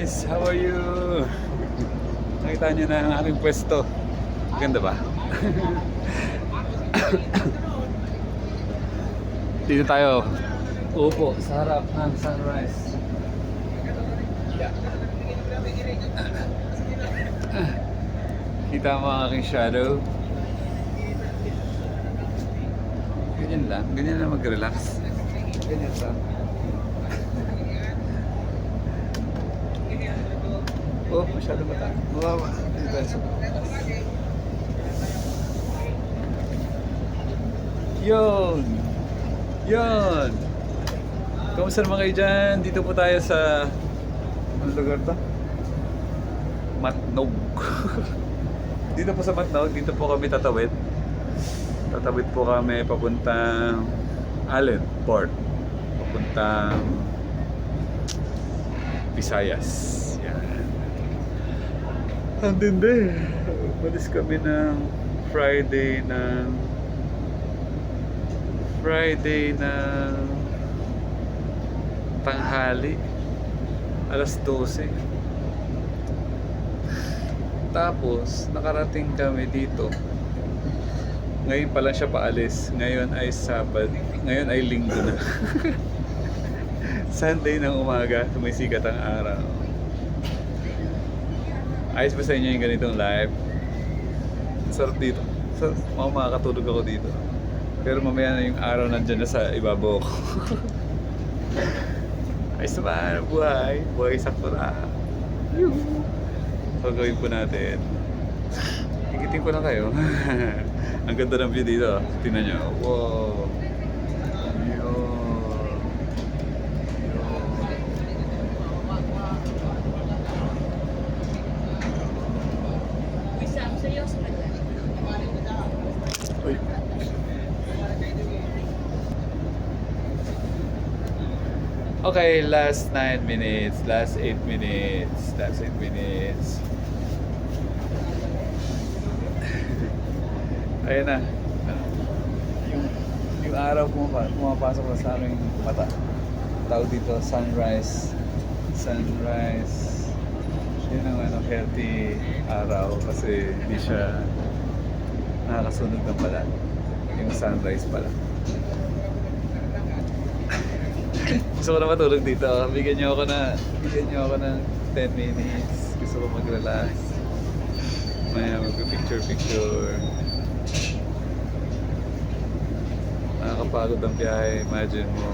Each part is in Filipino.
guys, how are you? Nakita niyo na ang aking pwesto. Ganda ba? Dito tayo. Upo sa harap ng sunrise. Kita mo ang aking shadow. Ganyan lang mag-relax. Ganyan lang. Oh, masyado mata. Mababa. Dito tayo sa Yun! Yun! Kamusta naman kayo dyan? Dito po tayo sa... Anong lugar to? Matnog. Dito po sa Matnog, dito po kami tatawid. Tatawid po kami papuntang Allen Port. Papuntang Visayas. Yan. Ang tindi. Balis kami ng Friday ng tanghali. Alas 12. Tapos, nakarating kami dito. Ngayon pa lang siya paalis. Ngayon ay Sabado. Ngayon ay Linggo na. Sunday ng umaga, sumisikat ang araw. Ayos ba sa inyo yung ganitong live? Sarap dito. Makakatulog ako dito. Pero mamaya na yung araw nandyan na sa ibabaw ko. Ayos naman, buhay. Buhay sakto na. So gawin po natin. Higitin ko lang kayo. Ang ganda ng view dito. Tingnan nyo. Wow. Okay, last 9 minutes, last 8 minutes, last 8 minutes. Ayan na. Yung araw pumapasok na sa aming mata. Tawag dito, sunrise. Sunrise. Yun ang healthy araw kasi hindi siya nakakasunog ng balat. Yung sunrise pala. Gusto ko na matulog dito. Bigyan niyo ako ng 10 minutes. Gusto ko mag-relax. Maya mag-picture. Nakakapagod ang biyahe. Imagine mo.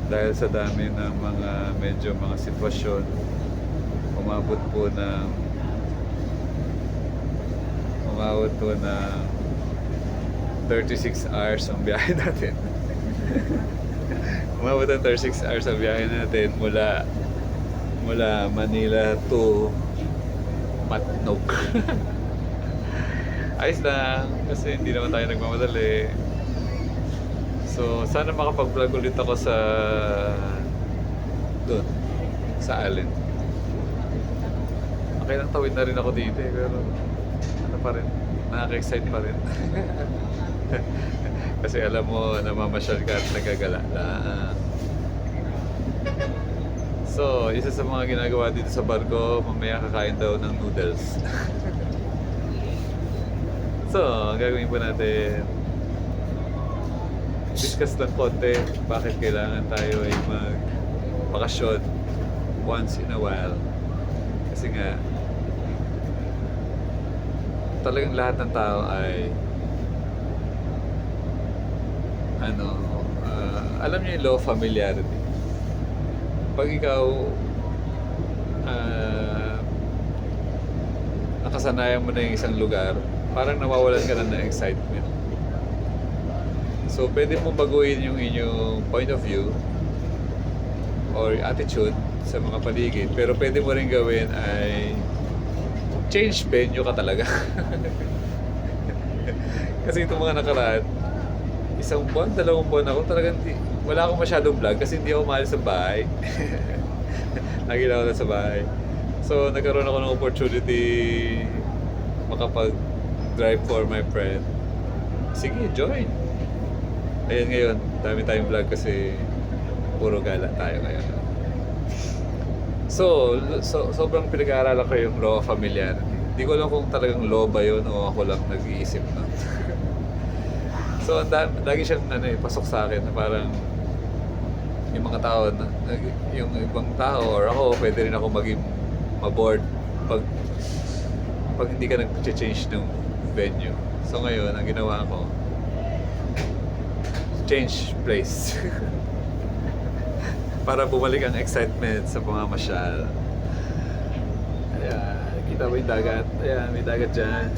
Dahil sa dami ng mga sitwasyon, umabot po ng 36 hours ang biyahe natin. Umabot ng 36 hours ang biyahe natin mula Manila to Matnog. Ayos lang kasi hindi naman tayo nagmamadali. So sana makapag-vlog ulit ako sa Allen. Okay lang, tawid na rin ako dito pero ano pa rin, nakaka-excite pa rin. Kasi alam mo, namamasyal ka at nagagala lang. So, isa sa mga ginagawa dito sa barko, mamaya kakain daw ng noodles. So, ang gagawin po natin, discuss lang konti bakit kailangan tayo ay mag-bakasyon once in a while. Kasi nga, talagang lahat ng tao ay alam niyo yung law of familiarity. Pag ikaw nakasanayan mo na yung isang lugar, parang nawawalan ka na ng excitement. So pwede mo baguhin yung inyong point of view or attitude sa mga paligid, pero pwede mo rin gawin ay change venue ka talaga. Kasi itong mga nakaraan, 1 buwan, 2 buwan ako, talagang wala akong masyadong vlog kasi hindi ako maalis sa bahay. Lagi lang ako na sa bahay. So, nagkaroon ako ng opportunity makapag-drive for my friend. Sige, join! Ayan ngayon, dami tayong vlog kasi puro gala tayo ngayon. Sobrang pinag-aaralan ko yung law of familiarity. Hindi ko alam kung talagang law ba yun o ako lang nag-iisip na. So, lagi siyang pasok sa akin na parang yung mga tao, yung ibang tao or ako, pwede rin ako maging ma-bored pag hindi ka nag-change ng venue. So ngayon, ang ginawa ko, change place. Para bumalik ang excitement sa pamamasyal. Ayan, kita mo yung dagat? Ayan, may dagat dyan.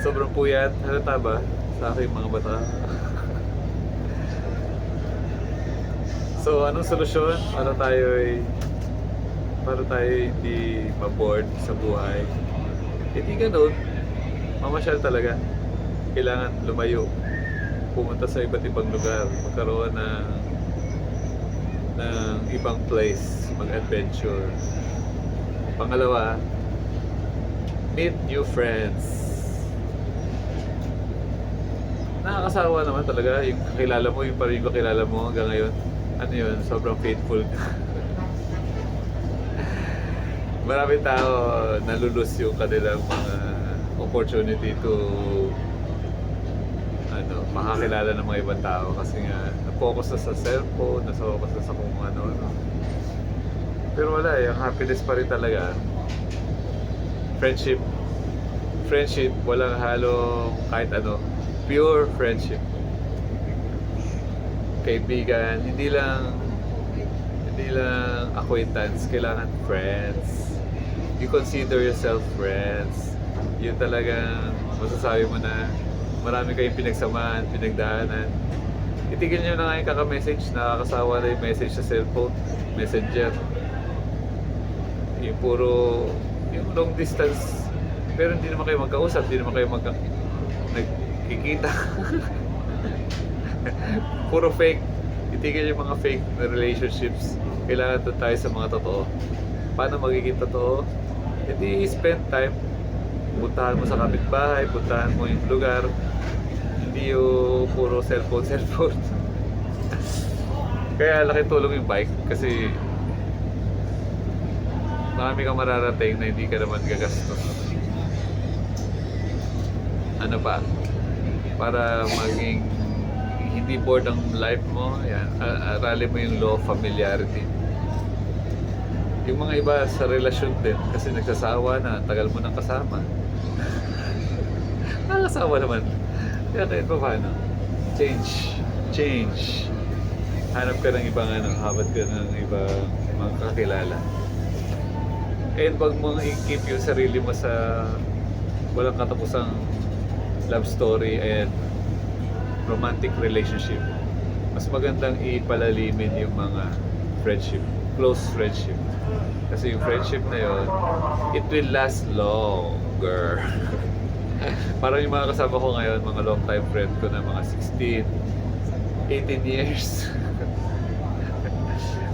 Sobrang puyat. Halata ba sa aking mga bata? So, anong solusyon? Para tayo hindi ma-bored sa buhay? Hindi ganun. Mamasyal talaga. Kailangan lumayo. Pumunta sa iba't ibang lugar. Magkaroon ng ibang place. Mag-adventure. Pangalawa, meet new friends. Nakakasawa naman talaga. Yung kakilala mo, yung parang yung kakilala mo hanggang ngayon. Ano yun? Sobrang faithful. Maraming tao nalulus yung kanilang mga opportunity to makakilala ng mga ibang tao kasi nga na-focus na sa cellphone, na-focus na sa kung ano. Pero wala ang happiness pa rin talaga. Friendship, walang halong kahit ano. Pure friendship. Kaibigan, hindi lang acquaintance, kailangan friends. You consider yourself friends. Yun talagang masasabi mo na marami kayong pinagsamahan, pinagdaanan. Itigil nyo na nga yung kaka-message, nakakasawa na yung message sa cellphone, messenger. Yung long distance, pero hindi naman kayo magkausap, hindi naman kayo nagkikita. Puro fake. Itigil yung mga fake na relationships. Kailangan doon tayo sa mga totoo. Paano magiging totoo? Hindi spend time. Puntahan mo sa kapitbahay, puntahan mo yung lugar. Hindi yung puro cellphone. Kaya laki tulong yung bike kasi marami kang mararating na hindi ka naman gagastos. Ano pa? Para maging hindi bored ang life mo, yan, aralin mo yung law of familiarity. Yung mga iba sa relasyon din, kasi nagsasawa na, tagal mo nang kasama. Nakakasawa naman. Kaya kahit pa paano, change. Hanap ka ng ibang habat ka ng ibang mga kakilala. And wag mong i-keep yung sarili mo sa walang katapusang love story and romantic relationship. Mas magandang ipalalimin yung mga close friendship. Kasi yung friendship na yun, it will last longer. Parang yung mga kasama ko ngayon, mga long time friend ko na mga 16, 18 years.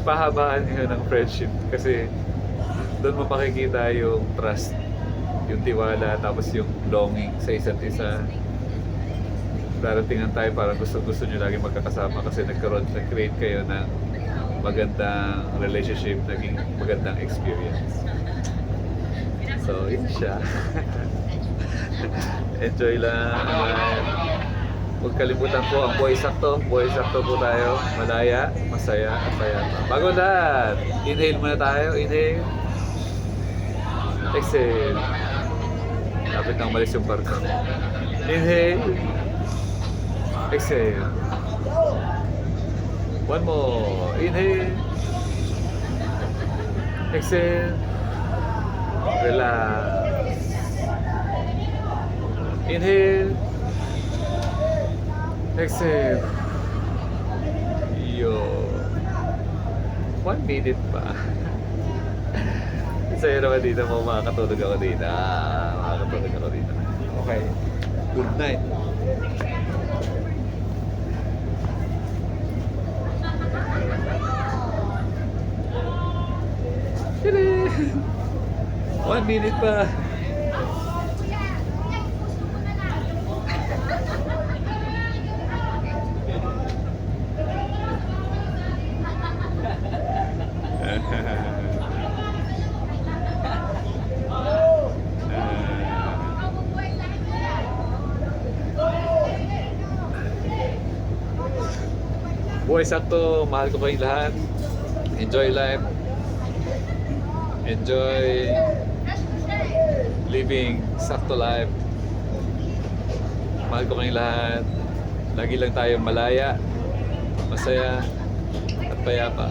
Pahabaan yun ng friendship kasi doon mo makikita yung trust, yung tiwala, tapos yung longing sa isa't isa. Daratingan tayo parang gusto nyo lagi magkakasama kasi nag-create kayo ng magandang relationship, naging magandang experience. So, yun siya. Enjoy lang. Huwag kalimutan po ang Buhay Sakto. Buhay Sakto po tayo. Malaya, masaya, at saya. Bago lahat, inhale muna tayo. Inhale. Exhale. Lapit nang umalis yung barko. Inhale. Exhale. One more. Inhale. Exhale. Relax. Inhale. Exhale. Yo. 1 minute pa. Sa'yo naman dito mo, makakatulog ako dito. Makakatulog ako dito. Okay. Good night. Tada! 1 minute pa. buhay sakto. Mahal ko kayong lahat. Enjoy life. Enjoy living sakto life. Mahal ko kayong lahat. Lagi lang tayong malaya, masaya, at payapa.